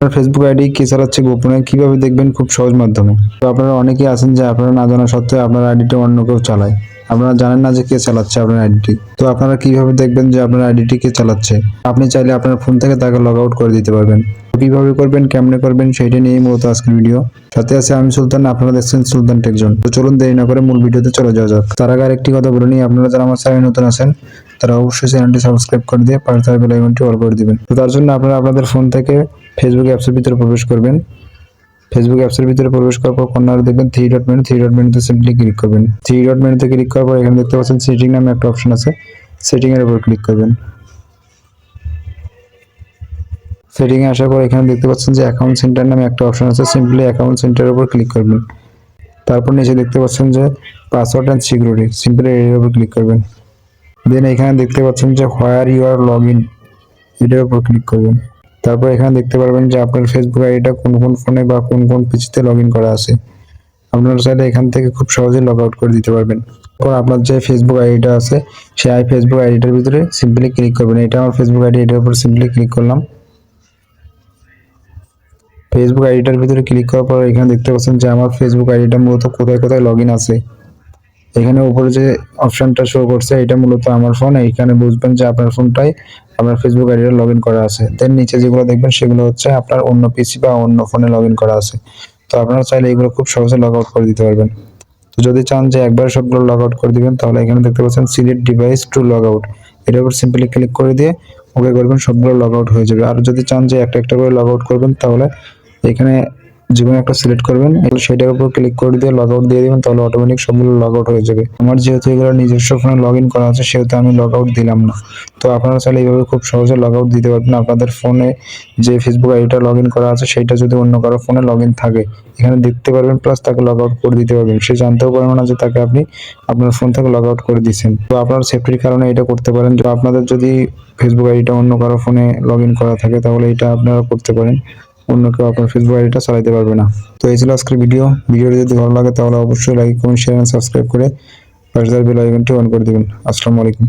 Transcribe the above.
Facebook ID K চালাচ্ছে গোপনে কিভাবে দেখবেন খুব সহজ মাধ্যমে। তো আপনারা অনেকেই আছেন যে আপনারা না জানা সত্ত্বেও আপনার আইডিটা অন্য কেউ চালায়। আপনারা জানেন না যে কে চালাচ্ছে আপনার আইডিটি। তো আপনারা কিভাবে দেখবেন যে আপনার আইডিটি কে চালাচ্ছে? আপনি চাইলে আপনার ফোন থেকে তাকে লগ আউট করে দিতে পারবেন। তো কিভাবে করবেন, কেমনে করবেন সেইটা নিয়েই মূলত আজকের ভিডিও। সাথে আছে আমি সুলতান, আপনারা দেখছেন সুলতান টেক জোন। তো চলুন দেরি না করে মূল ভিডিওতে চলে যাওয়া যাক। তার আগে আরেকটি কথা বলে নিই, আপনারা যারা আমার চ্যানেলে নতুন আছেন তারা অবশ্যই চ্যানেলটি সাবস্ক্রাইব করে দিয়ে পাশে থাকা বেল আইকনটি অল করে দিবেন। তো তার জন্য আপনারা আপনাদের ফোন থেকে ফেসবুক অ্যাপসের ভিতরে প্রবেশ করবেন। ফেসবুক অ্যাপসের ভিতরে প্রবেশ করার পর কর্নারে দেখবেন থ্রি ডট মেনুতে সিম্পলি ক্লিক করবেন। থ্রি ডট মেনুতে ক্লিক করার পর এখানে দেখতে পাচ্ছেন সেটিং নামে একটা অপশন আছে, সেটিং এর উপর ক্লিক করবেন। সেটিং এ আসার পর এখানে দেখতে পাচ্ছেন যে অ্যাকাউন্ট সেন্টার নামে একটা অপশন আছে, সিম্পলি অ্যাকাউন্ট সেন্টারের উপর ক্লিক করবেন। তারপর নিচে দেখতে পাচ্ছেন যে পাসওয়ার্ড এন্ড সিকিউরিটি, সিম্পলি এর উপর ক্লিক করবেন। দেন এখানে দেখতে পাচ্ছেন যে where you are log in, এটার উপর ক্লিক করবেন। তারপর এখানে দেখতে পারবেন যে আপনার ফেসবুক আইডিটা কোন কোন ফোনে বা কোন কোন পিসিতে লগ ইন করা আছে। আপনারা চাইলে এখান থেকে খুব সহজেই লগ আউট করে দিতে পারবেন। তারপর আপনার যে ফেসবুক আইডিটা আছে সেই ফেসবুক আইডিটার ভিতরে সিম্পলি ক্লিক করবেন। এটা আমার ফেসবুক আইডি, এটার উপর সিম্পলি ক্লিক করলাম। ফেসবুক আইডিটার ভিতরে ক্লিক করার পর এখানে দেখতে পাচ্ছেন যে আমার ফেসবুক আইডিটা মূলত কোথায় কোথায় লগ ইন আছে। এখানে উপরে যে অপশনটা শো করছে এটা মূলত আমার ফোন, এইখানে বুঝবেন যে আপনার ফোনটাই আপনার ফেসবুক আইডিটা লগ ইন করা আছে। দেন নিচে যেগুলো দেখবেন সেগুলো হচ্ছে আপনার অন্য পিসি বা অন্য ফোনে লগ ইন করা আছে। তো আপনারা চাইলে এগুলো খুব সহজে লগ আউট করে দিতে পারবেন। তো যদি চান যে একবার সবগুলো লগ আউট করে দিবেন তাহলে এখানে দেখতে পাচ্ছেন select device to log out, এটার উপর সিম্পলি ক্লিক করে দিয়ে ওকে করবেন, সবগুলো লগ আউট হয়ে যাবে। আর যদি চান যে একটা একটা করে লগ আউট করবেন তাহলে এখানে যেকোনো একটা সিলেক্ট করবেন, সেটার উপর ক্লিক করে দিয়ে লগ আউট দিয়ে দিবেন, তাহলে অটোমেটিক সবগুলো লগ আউট হয়ে যাবে। আমার যেহেতু এগুলো নিজস্ব ফোনে লগ ইন করা আছে সেহেতু আমি লগ আউট দিলাম না। তো আপনারা চাইলে এইভাবে খুব সহজে লগ আউট দিতে পারবেন। আপনাদের ফোনে যে ফেসবুক আইডিটা লগ ইন করা আছে সেটা যদি অন্য কারো ফোনে লগ ইন থাকে এখানে দেখতে পারবেন, প্লাস তাকে লগ আউট করে দিতে পারবেন। সে জানতেও পারবে না যে তাকে আপনি আপনার ফোন থেকে লগ আউট করে দিচ্ছেন। তো আপনার সেফটির কারণে এটা করতে পারেন। তো আপনাদের যদি ফেসবুক আইডিটা অন্য কারো ফোনে লগ ইন করা থাকে তাহলে এটা আপনারা করতে পারেন, অন্য কেউ আপনার ফেসবুক আইডিটা চালাতে পারবে না। তো এই ছিল আজকের ভিডিওটি যদি ভালো লাগে তাহলে অবশ্যই like comment share and subscribe করে পাশে থাকা বেল আইকনটি অন করে দিবেন। আসসালামু আলাইকুম।